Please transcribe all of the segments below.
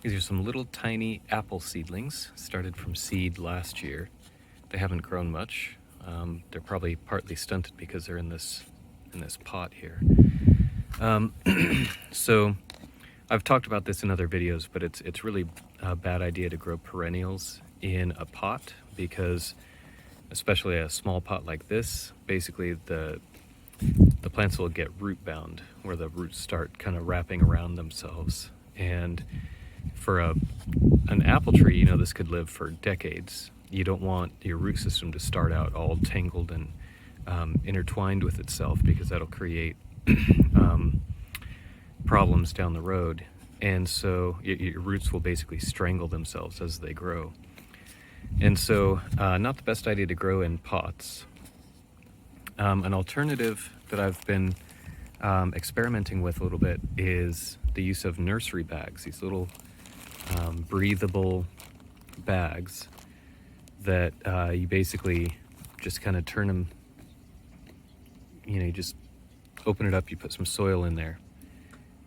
These are some little tiny apple seedlings, started from seed last year. They haven't grown much. They're probably partly stunted because they're in this pot here. So I've talked about this in other videos, but it's really a bad idea to grow perennials in a pot because, especially a small pot like this, basically the plants will get root bound, where the roots start kind of wrapping around themselves. And for an apple tree, you know, this could live for decades. You don't want your root system to start out all tangled and intertwined with itself, because that'll create problems down the road. And so your roots will basically strangle themselves as they grow. And so not the best idea to grow in pots. An alternative that I've been experimenting with a little bit is the use of nursery bags, these little breathable bags that you basically just kind of turn them, you know, you just open it up, you put some soil in there,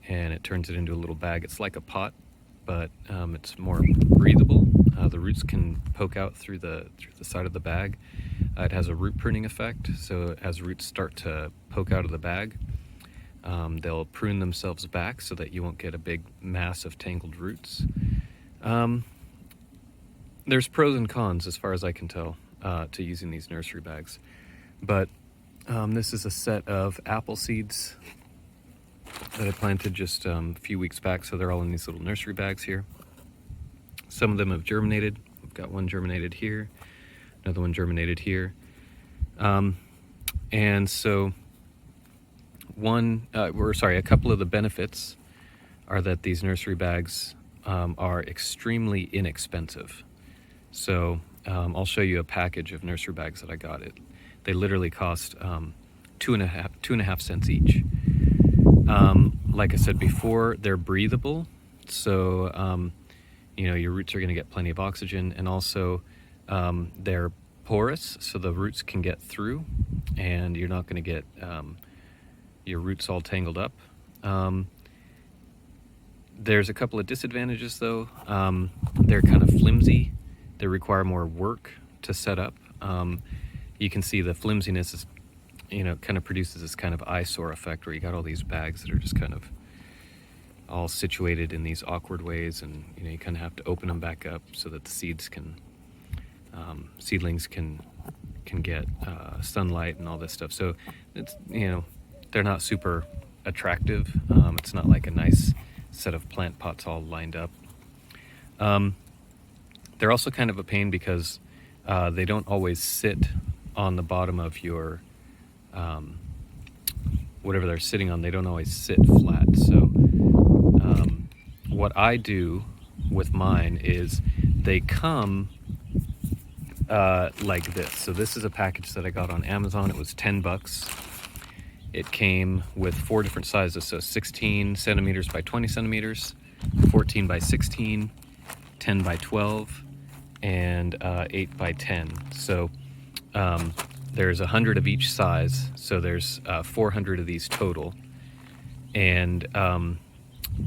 and it turns it into a little bag. It's like a pot, but it's more breathable. The roots can poke out through the side of the bag. It has a root pruning effect, so as roots start to poke out of the bag, they'll prune themselves back so that you won't get a big mass of tangled roots. There's pros and cons, as far as I can tell, to using these nursery bags. But this is a set of apple seeds that I planted just a few weeks back, so they're all in these little nursery bags here. Some of them have germinated. We've got one germinated here, another one germinated here. And so a couple of the benefits are that these nursery bags are extremely inexpensive. So I'll show you a package of nursery bags that I got. They literally cost 2.5 cents each. Like I said before, they're breathable, so you know, your roots are going to get plenty of oxygen, and also they're porous, so the roots can get through, and you're not going to get your roots all tangled up. There's a couple of disadvantages, though. They're kind of flimsy. They require more work to set up. You can see the flimsiness is, you know, kind of produces this kind of eyesore effect where you got all these bags that are just kind of all situated in these awkward ways, and you know, you kind of have to open them back up so that the seedlings can get sunlight and all this stuff. So it's, you know, they're not super attractive. It's not like a nice set of plant pots all lined up. They're also kind of a pain because they don't always sit on the bottom of your whatever they're sitting on. They don't always sit flat. So what I do with mine is they come like this. So this is a package that I got on Amazon. It was $10. It came with 4 different sizes, so 16 centimeters by 20 centimeters, 14 by 16, 10 by 12, and 8 by 10. So there's 100 of each size, so there's 400 of these total, and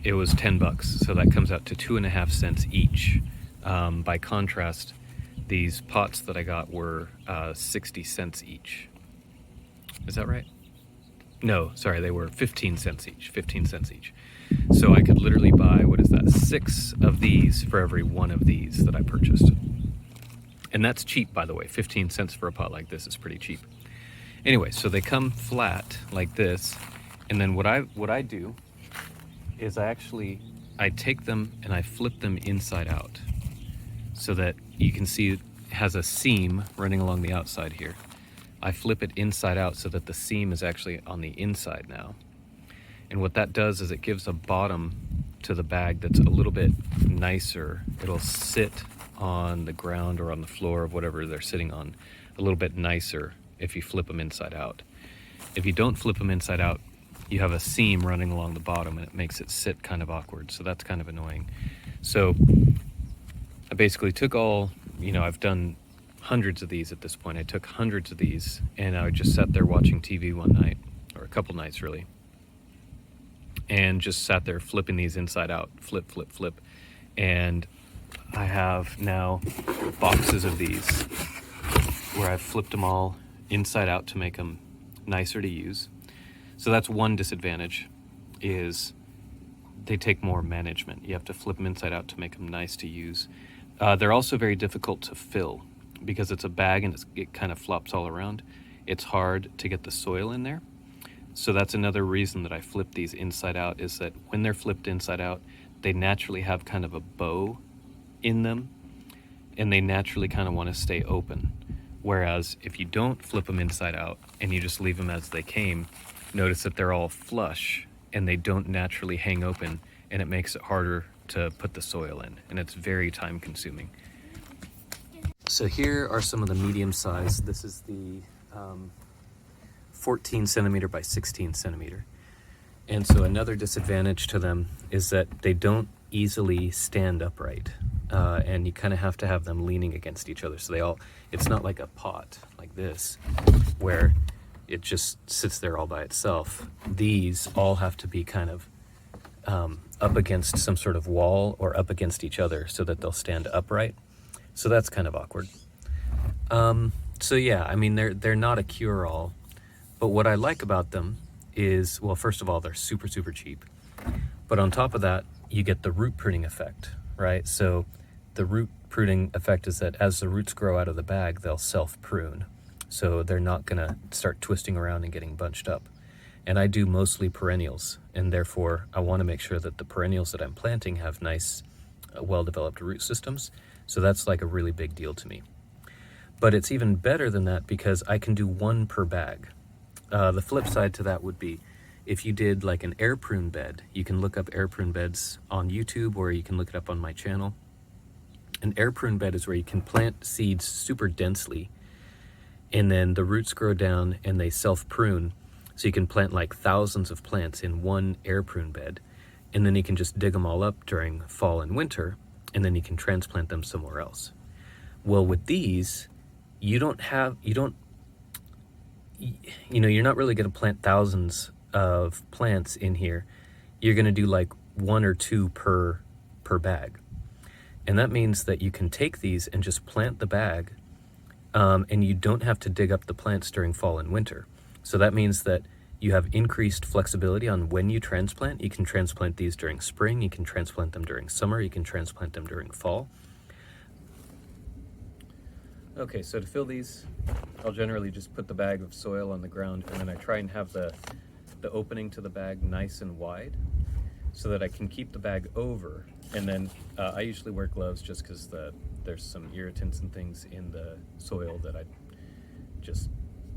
it was $10, so that comes out to 2.5 cents each. By contrast, these pots that I got were 60 cents each. Is that right? No, sorry, they were 15 cents each. 15 cents each. So I could literally buy, 6 of these for every one of these that I purchased. And that's cheap, by the way. 15 cents for a pot like this is pretty cheap. Anyway, so they come flat like this, and then what I do is I take them and I flip them inside out, so that you can see it has a seam running along the outside here. I flip it inside out so that the seam is actually on the inside now. And what that does is it gives a bottom to the bag that's a little bit nicer. It'll sit on the ground or on the floor of whatever they're sitting on a little bit nicer if you flip them inside out. If you don't flip them inside out, you have a seam running along the bottom, and it makes it sit kind of awkward. So that's kind of annoying. So I basically took all, you know, I've done hundreds of these at this point. I took hundreds of these, and I just sat there watching TV one night, or a couple nights really, and just sat there flipping these inside out, flip, flip, flip. And I have now boxes of these where I've flipped them all inside out to make them nicer to use. So that's one disadvantage, is they take more management. You have to flip them inside out to make them nice to use. They're also very difficult to fill because it's a bag and it kind of flops all around. It's hard to get the soil in there. So that's another reason that I flip these inside out, is that when they're flipped inside out, they naturally have kind of a bow in them and they naturally kind of want to stay open. Whereas if you don't flip them inside out and you just leave them as they came, notice that they're all flush and they don't naturally hang open, and it makes it harder to put the soil in, and it's very time consuming. So here are some of the medium size. This is the 14 centimeter by 16 centimeter. And so another disadvantage to them is that they don't easily stand upright. And you kind of have to have them leaning against each other. So it's not like a pot like this, where it just sits there all by itself. These all have to be kind of up against some sort of wall or up against each other so that they'll stand upright. So that's kind of awkward. So yeah, I mean, they're not a cure-all, but what I like about them is, well, first of all, they're super, super cheap. But on top of that, you get the root pruning effect, right? So the root pruning effect is that as the roots grow out of the bag, they'll self-prune. So they're not gonna start twisting around and getting bunched up. And I do mostly perennials, and therefore I wanna make sure that the perennials that I'm planting have nice, well-developed root systems. So that's like a really big deal to me. But it's even better than that because I can do one per bag. The flip side to that would be, if you did like an air prune bed, you can look up air prune beds on YouTube, or you can look it up on my channel. An air prune bed is where you can plant seeds super densely, and then the roots grow down and they self-prune. So you can plant like thousands of plants in one air prune bed, and then you can just dig them all up during fall and winter, and then you can transplant them somewhere else. Well, with these, you're not really going to plant thousands of plants in here. You're going to do like one or two per bag. And that means that you can take these and just plant the bag, and you don't have to dig up the plants during fall and winter. So that means that you have increased flexibility on when you transplant. You can transplant these during spring, you can transplant them during summer, you can transplant them during fall. Okay, so to fill these, I'll generally just put the bag of soil on the ground, and then I try and have the opening to the bag nice and wide so that I can keep the bag over. And then I usually wear gloves just because there's some irritants and things in the soil that I just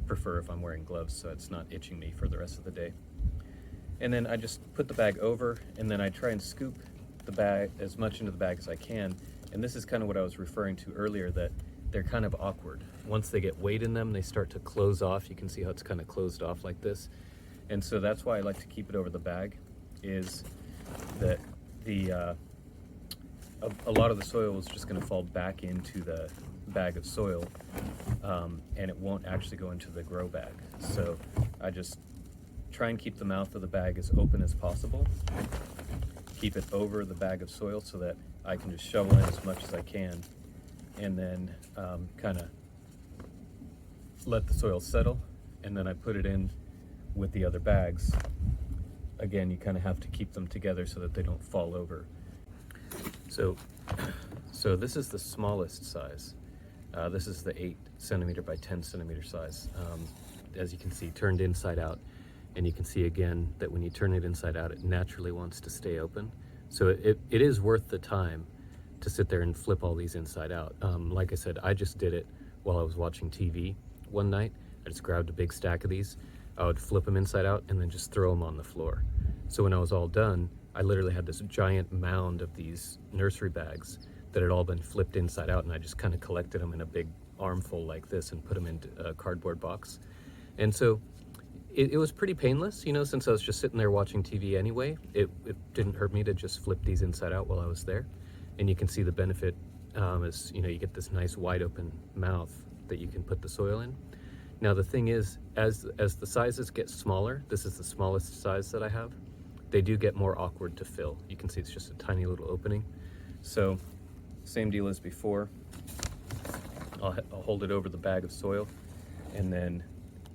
prefer if I'm wearing gloves, so it's not itching me for the rest of the day. And then I just put the bag over, and then I try and scoop the bag as much into the bag as I can. And this is kind of what I was referring to earlier, that they're kind of awkward. Once they get weight in them, they start to close off. You can see how it's kind of closed off like this. And so that's why I like to keep it over the bag, is that a lot of the soil is just going to fall back into the bag of soil, and it won't actually go into the grow bag. So I just try and keep the mouth of the bag as open as possible, keep it over the bag of soil so that I can just shovel in as much as I can, and then kind of let the soil settle, and then I put it in with the other bags. Again, you kind of have to keep them together so that they don't fall over. So this is the smallest size. This is the 8 centimeter by 10 centimeter size. As you can see, turned inside out. And you can see again that when you turn it inside out, it naturally wants to stay open. So it is worth the time to sit there and flip all these inside out. Like I said, I just did it while I was watching TV one night. I just grabbed a big stack of these. I would flip them inside out and then just throw them on the floor. So when I was all done, I literally had this giant mound of these nursery bags that had all been flipped inside out, and I just kind of collected them in a big armful like this and put them into a cardboard box. And so it was pretty painless, you know, since I was just sitting there watching TV anyway. It didn't hurt me to just flip these inside out while I was there. And you can see the benefit is, you know, you get this nice wide open mouth that you can put the soil in. Now the thing is, as the sizes get smaller, this is the smallest size that I have, they do get more awkward to fill. You can see it's just a tiny little opening. So same deal as before. I'll hold it over the bag of soil and then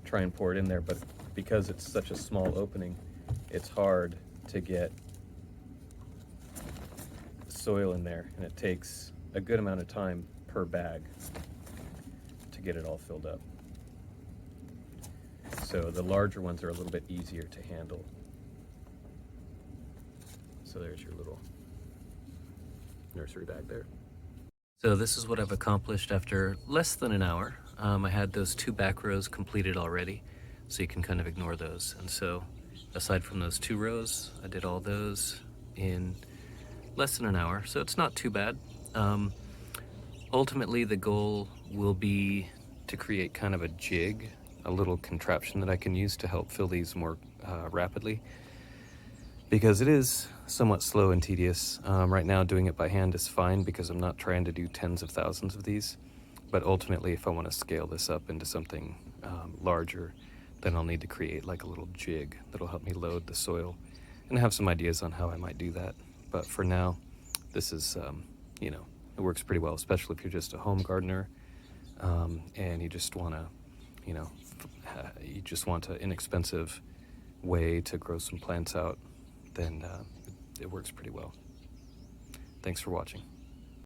try and pour it in there, but because it's such a small opening, it's hard to get soil in there, and it takes a good amount of time per bag to get it all filled up. So the larger ones are a little bit easier to handle. So there's your little nursery bag there. So this is what I've accomplished after less than an hour. I had those 2 back rows completed already, so you can kind of ignore those. And so aside from those 2 rows, I did all those in less than an hour, so it's not too bad. Ultimately, the goal will be to create kind of a jig, a little contraption that I can use to help fill these more rapidly, because it is somewhat slow and tedious. Right now doing it by hand is fine because I'm not trying to do tens of thousands of these, but ultimately if I want to scale this up into something larger, then I'll need to create like a little jig that'll help me load the soil, and I have some ideas on how I might do that. But for now, this is, you know, it works pretty well, especially if you're just a home gardener and you just want to, you know, you just want an inexpensive way to grow some plants out, then it works pretty well. Thanks for watching.